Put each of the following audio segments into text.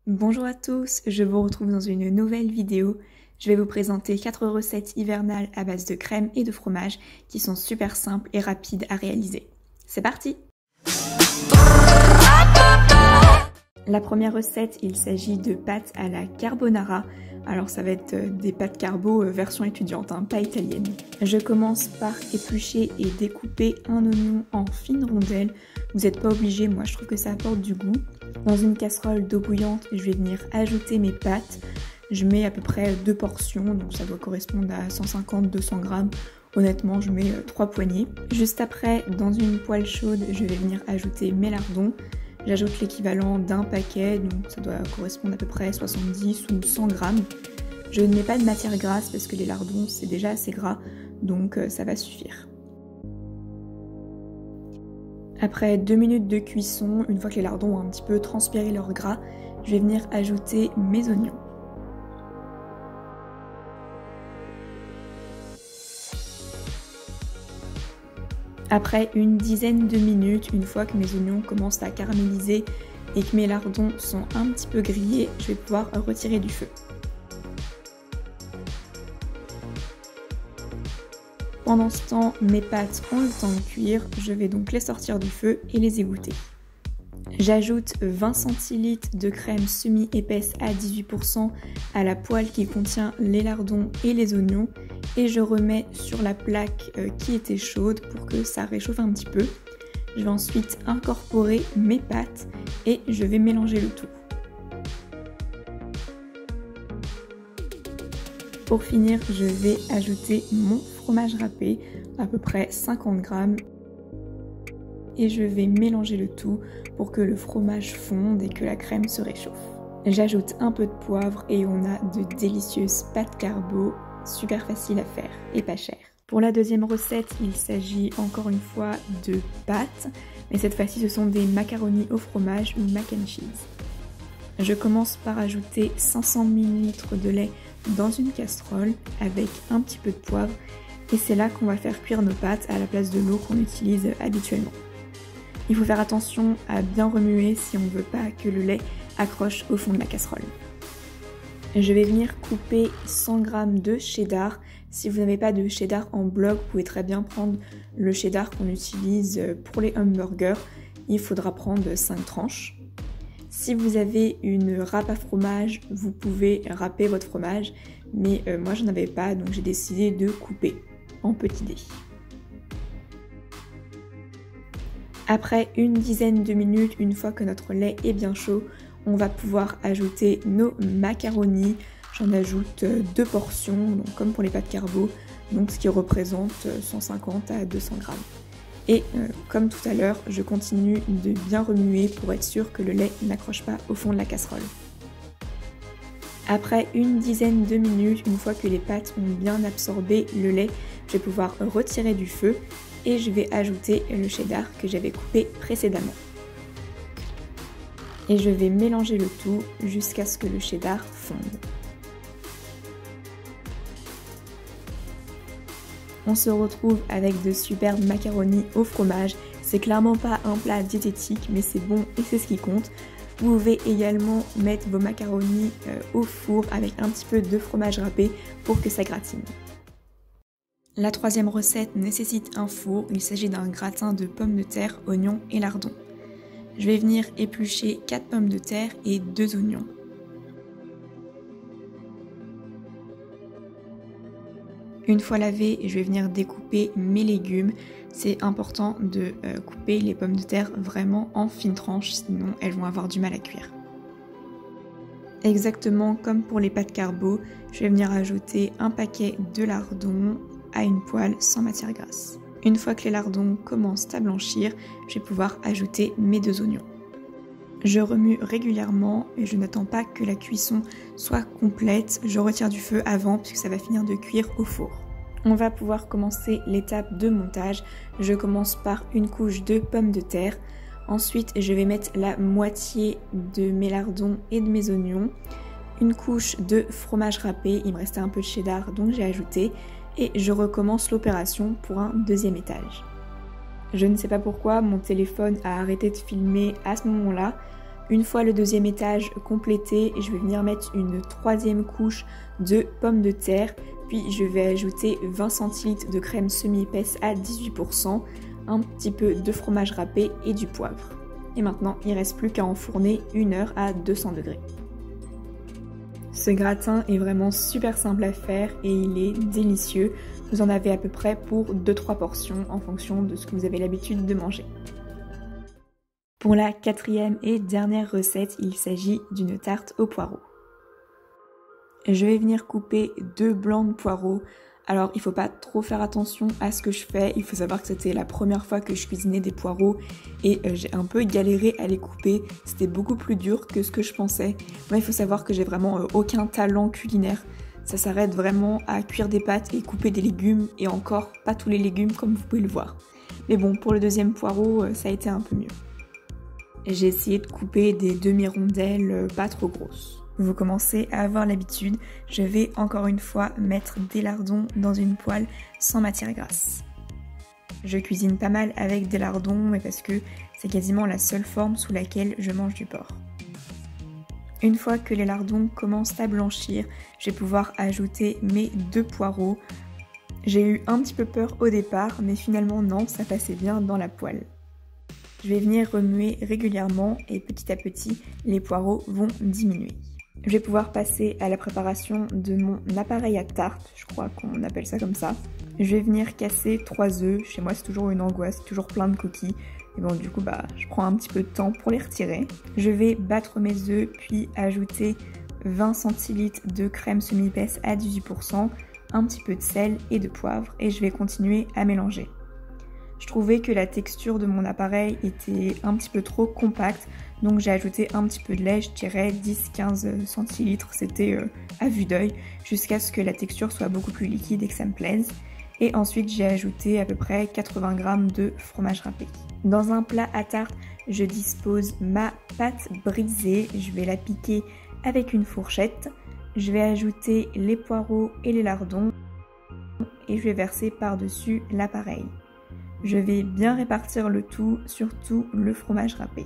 Bonjour à tous, je vous retrouve dans une nouvelle vidéo. Je vais vous présenter 4 recettes hivernales à base de crème et de fromage qui sont super simples et rapides à réaliser. C'est parti! La première recette, il s'agit de pâtes à la carbonara. Alors ça va être des pâtes carbo version étudiante, pas italienne. Je commence par éplucher et découper un oignon en fines rondelles. Vous n'êtes pas obligé, moi je trouve que ça apporte du goût. Dans une casserole d'eau bouillante, je vais venir ajouter mes pâtes. Je mets à peu près 2 portions, donc ça doit correspondre à 150-200 grammes. Honnêtement, je mets 3 poignées. Juste après, dans une poêle chaude, je vais venir ajouter mes lardons. J'ajoute l'équivalent d'un paquet, donc ça doit correspondre à peu près 70 ou 100 grammes. Je ne mets pas de matière grasse parce que les lardons c'est déjà assez gras, donc ça va suffire. Après 2 minutes de cuisson, une fois que les lardons ont un petit peu transpiré leur gras, je vais venir ajouter mes oignons. Après une dizaine de minutes, une fois que mes oignons commencent à caraméliser et que mes lardons sont un petit peu grillés, je vais pouvoir retirer du feu. Pendant ce temps, mes pâtes ont le temps de cuire, je vais donc les sortir du feu et les égoutter. J'ajoute 20 cl de crème semi-épaisse à 18% à la poêle qui contient les lardons et les oignons et je remets sur la plaque qui était chaude pour que ça réchauffe un petit peu. Je vais ensuite incorporer mes pâtes et je vais mélanger le tout. Pour finir, je vais ajouter mon fromage râpé, à peu près 50 grammes. Et je vais mélanger le tout pour que le fromage fonde et que la crème se réchauffe. J'ajoute un peu de poivre et on a de délicieuses pâtes carbo, super faciles à faire et pas chères. Pour la deuxième recette, il s'agit encore une fois de pâtes, mais cette fois-ci ce sont des macaronis au fromage ou mac and cheese. Je commence par ajouter 500 ml de lait dans une casserole avec un petit peu de poivre et c'est là qu'on va faire cuire nos pâtes à la place de l'eau qu'on utilise habituellement. Il faut faire attention à bien remuer si on ne veut pas que le lait accroche au fond de la casserole. Je vais venir couper 100 g de cheddar. Si vous n'avez pas de cheddar en bloc, vous pouvez très bien prendre le cheddar qu'on utilise pour les hamburgers. Il faudra prendre 5 tranches. Si vous avez une râpe à fromage, vous pouvez râper votre fromage, mais moi j'en avais pas, donc j'ai décidé de couper en petits dés. Après une dizaine de minutes, une fois que notre lait est bien chaud, on va pouvoir ajouter nos macaronis. J'en ajoute 2 portions, donc comme pour les pâtes carbo, donc ce qui représente 150 à 200 grammes. Et comme tout à l'heure, je continue de bien remuer pour être sûr que le lait n'accroche pas au fond de la casserole. Après une dizaine de minutes, une fois que les pâtes ont bien absorbé le lait, je vais pouvoir retirer du feu et je vais ajouter le cheddar que j'avais coupé précédemment. Et je vais mélanger le tout jusqu'à ce que le cheddar fonde. On se retrouve avec de superbes macaronis au fromage. C'est clairement pas un plat diététique, mais c'est bon et c'est ce qui compte. Vous pouvez également mettre vos macaronis au four avec un petit peu de fromage râpé pour que ça gratine. La troisième recette nécessite un four. Il s'agit d'un gratin de pommes de terre, oignons et lardons. Je vais venir éplucher 4 pommes de terre et 2 oignons. Une fois lavés, je vais venir découper mes légumes. C'est important de couper les pommes de terre vraiment en fines tranches, sinon elles vont avoir du mal à cuire. Exactement comme pour les pâtes carbo, je vais venir ajouter un paquet de lardons à une poêle sans matière grasse. Une fois que les lardons commencent à blanchir, je vais pouvoir ajouter mes 2 oignons. Je remue régulièrement et je n'attends pas que la cuisson soit complète. Je retire du feu avant puisque ça va finir de cuire au four. On va pouvoir commencer l'étape de montage. Je commence par une couche de pommes de terre. Ensuite, je vais mettre la moitié de mes lardons et de mes oignons. Une couche de fromage râpé. Il me restait un peu de cheddar donc j'ai ajouté. Et je recommence l'opération pour un deuxième étage. Je ne sais pas pourquoi mon téléphone a arrêté de filmer à ce moment-là. Une fois le deuxième étage complété, je vais venir mettre une troisième couche de pommes de terre, puis je vais ajouter 20 centilitres de crème semi-épaisse à 18%, un petit peu de fromage râpé et du poivre. Et maintenant, il ne reste plus qu'à enfourner 1 heure à 200 degrés. Ce gratin est vraiment super simple à faire et il est délicieux. Vous en avez à peu près pour 2-3 portions en fonction de ce que vous avez l'habitude de manger. Pour la quatrième et dernière recette, il s'agit d'une tarte aux poireaux. Je vais venir couper 2 blancs de poireaux. Alors il ne faut pas trop faire attention à ce que je fais, il faut savoir que c'était la première fois que je cuisinais des poireaux et j'ai un peu galéré à les couper, c'était beaucoup plus dur que ce que je pensais. Moi il faut savoir que j'ai vraiment aucun talent culinaire, ça s'arrête vraiment à cuire des pâtes et couper des légumes et encore pas tous les légumes comme vous pouvez le voir. Mais bon, pour le deuxième poireau ça a été un peu mieux. J'ai essayé de couper des demi-rondelles pas trop grosses. Vous commencez à avoir l'habitude, je vais encore une fois mettre des lardons dans une poêle sans matière grasse. Je cuisine pas mal avec des lardons, mais parce que c'est quasiment la seule forme sous laquelle je mange du porc. Une fois que les lardons commencent à blanchir, je vais pouvoir ajouter mes 2 poireaux. J'ai eu un petit peu peur au départ, mais finalement non, ça passait bien dans la poêle. Je vais venir remuer régulièrement et petit à petit, les poireaux vont diminuer. Je vais pouvoir passer à la préparation de mon appareil à tarte, je crois qu'on appelle ça comme ça. Je vais venir casser 3 œufs, chez moi c'est toujours une angoisse, toujours plein de coquilles. Et bon du coup je prends un petit peu de temps pour les retirer. Je vais battre mes œufs puis ajouter 20 centilitres de crème semi-épaisse à 18%, un petit peu de sel et de poivre et je vais continuer à mélanger. Je trouvais que la texture de mon appareil était un petit peu trop compacte, donc j'ai ajouté un petit peu de lait, je dirais 10-15 centilitres, c'était à vue d'œil, jusqu'à ce que la texture soit beaucoup plus liquide et que ça me plaise. Et ensuite j'ai ajouté à peu près 80 g de fromage râpé. Dans un plat à tarte, je dispose ma pâte brisée, je vais la piquer avec une fourchette. Je vais ajouter les poireaux et les lardons et je vais verser par-dessus l'appareil. Je vais bien répartir le tout, surtout le fromage râpé.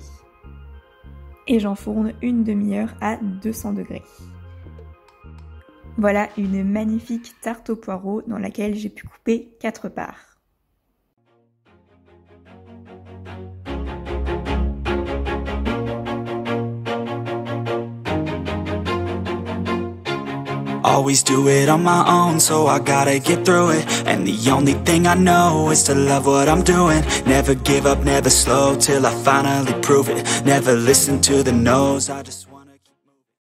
Et j'enfourne une demi-heure à 200 degrés. Voilà une magnifique tarte aux poireaux dans laquelle j'ai pu couper 4 parts. Always do it on my own, so I gotta get through it. And the only thing I know is to love what I'm doing. Never give up, never slow, till I finally prove it. Never listen to the no's, I just